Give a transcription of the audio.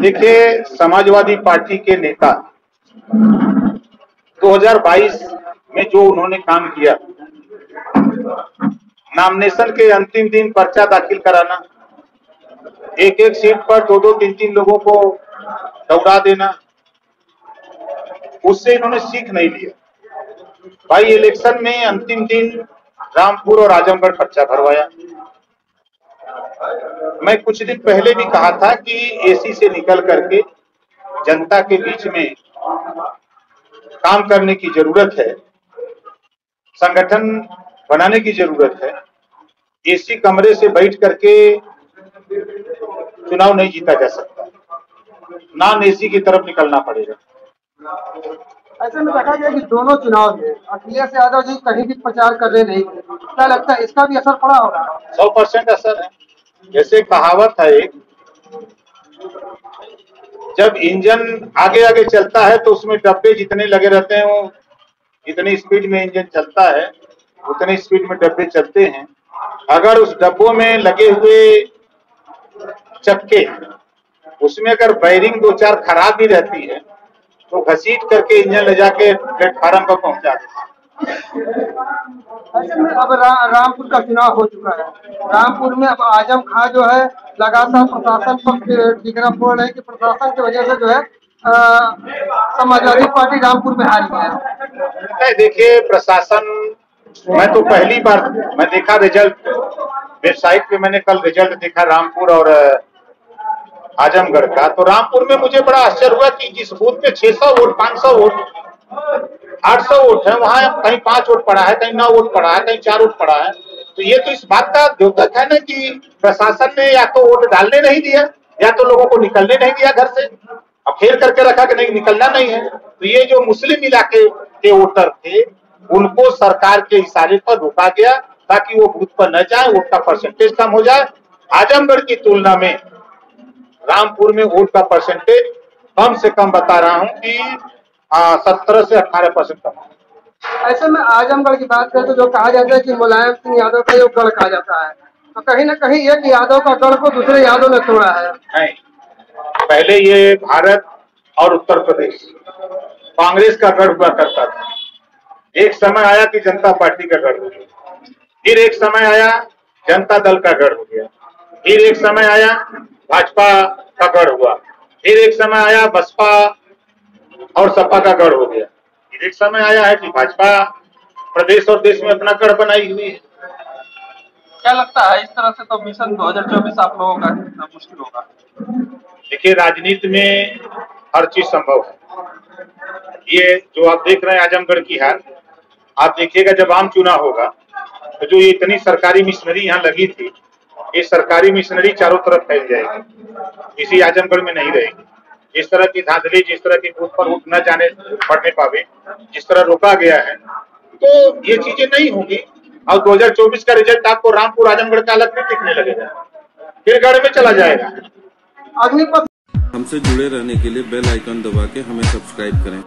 देखिए, समाजवादी पार्टी के नेता 2022 में जो उन्होंने काम किया, नॉमिनेशन के अंतिम दिन पर्चा दाखिल कराना, एक एक सीट पर दो दो तीन तीन लोगों को दौड़ा देना, उससे इन्होंने सीख नहीं लिया। भाई इलेक्शन में अंतिम दिन रामपुर और आजमगढ़ पर्चा भरवाया। मैं कुछ दिन पहले भी कहा था कि एसी से निकल करके जनता के बीच में काम करने की जरूरत है, संगठन बनाने की जरूरत है। एसी कमरे से बैठ करके चुनाव नहीं जीता जा सकता, नॉन एसी की तरफ निकलना पड़ेगा। ऐसे में देखा गया कि दोनों चुनाव में अखिलेश यादव जी कहीं भी प्रचार कर रहे नहीं थे। क्या लगता है इसका भी असर पड़ा होगा? 100% असर है। जैसे कहावत है एक, जब इंजन आगे आगे चलता है तो उसमें डब्बे जितने लगे रहते हैं, वो जितनी स्पीड में इंजन चलता है उतनी स्पीड में डब्बे चलते हैं। अगर उस डब्बों में लगे हुए चक्के, उसमें अगर बैरिंग दो चार खराब भी रहती है तो घसीट करके इंजन ले जाके प्लेटफार्म पर पहुंचा देते हैं। ऐसे में अब रामपुर का चुनाव हो चुका है। रामपुर में अब आजम खां जो है लगातार प्रशासन पर टिकना फोड़ रहे हैं कि प्रशासन की वजह से जो है समाजवादी पार्टी रामपुर में हार गया है। देखिए, प्रशासन, मैं तो पहली बार मैं देखा रिजल्ट, वेबसाइट पे मैंने कल रिजल्ट देखा रामपुर और आजमगढ़ का। तो रामपुर में मुझे बड़ा आश्चर्य हुआ कि जिस बूथ पे 600 वोट, 500 वोट, 800 वोट है, वहां कहीं 5 वोट पड़ा है, कहीं 9 वोट पड़ा है, कहीं 4 वोट पड़ा है। तो ये तो इस बात का द्योतक है ना कि प्रशासन ने या तो वोट डालने नहीं दिया या तो लोगों को निकलने नहीं दिया घर से, अब फेर करके रखा कि नहीं निकलना नहीं है। तो ये जो मुस्लिम इलाके के वोटर थे उनको सरकार के इशारे पर रोका गया ताकि वो बूथ पर न जाए, वोट का परसेंटेज कम हो जाए। आजमगढ़ की तुलना में रामपुर में वोट का परसेंटेज कम से कम बता रहा हूं कि 17 से 18% कम। ऐसे में आजमगढ़ की बात करें तो जो कहा जाता है कि मुलायम सिंह यादव का जो गढ़ कहा जाता है, तो कहीं ना कहीं एक यादव का गढ़ को दूसरे यादव ने तोड़ा है। नहीं, पहले ये भारत और उत्तर प्रदेश कांग्रेस का गढ़ हुआ करता था। एक समय आया कि जनता पार्टी का गढ़ हो गया, फिर एक समय आया जनता दल का गढ़ हो गया, फिर एक समय आया भाजपा का गढ़ हुआ, फिर एक समय आया बसपा और सपा का गढ़ हो गया, फिर एक समय आया है कि भाजपा प्रदेश और देश में अपना गढ़ बनाई हुई है। क्या लगता है इस तरह से तो मिशन 2024 आप लोगों का कितना मुश्किल होगा? देखिए, राजनीति में हर चीज संभव है। ये जो आप देख रहे हैं आजमगढ़ की हार, आप देखिएगा जब आम चुनाव होगा तो जो ये इतनी सरकारी मिशनरी यहाँ लगी थी, ये सरकारी मिशनरी चारों तरफ फैल जाएगी, इसी आजमगढ़ में नहीं रहेगी। इस तरह की धांधली, जिस तरह की बूथ पर वोट न जाने पड़ने पावे, जिस तरह रोका गया है, तो ये चीजें नहीं होगी। और 2024 का रिजल्ट आपको रामपुर आजमगढ़ का अलग नहीं दिखने लगेगा, फिर गढ़ में चला जाएगा। अग्निपथ हमसे जुड़े रहने के लिए बेल आइकन दबा के हमें सब्सक्राइब करें।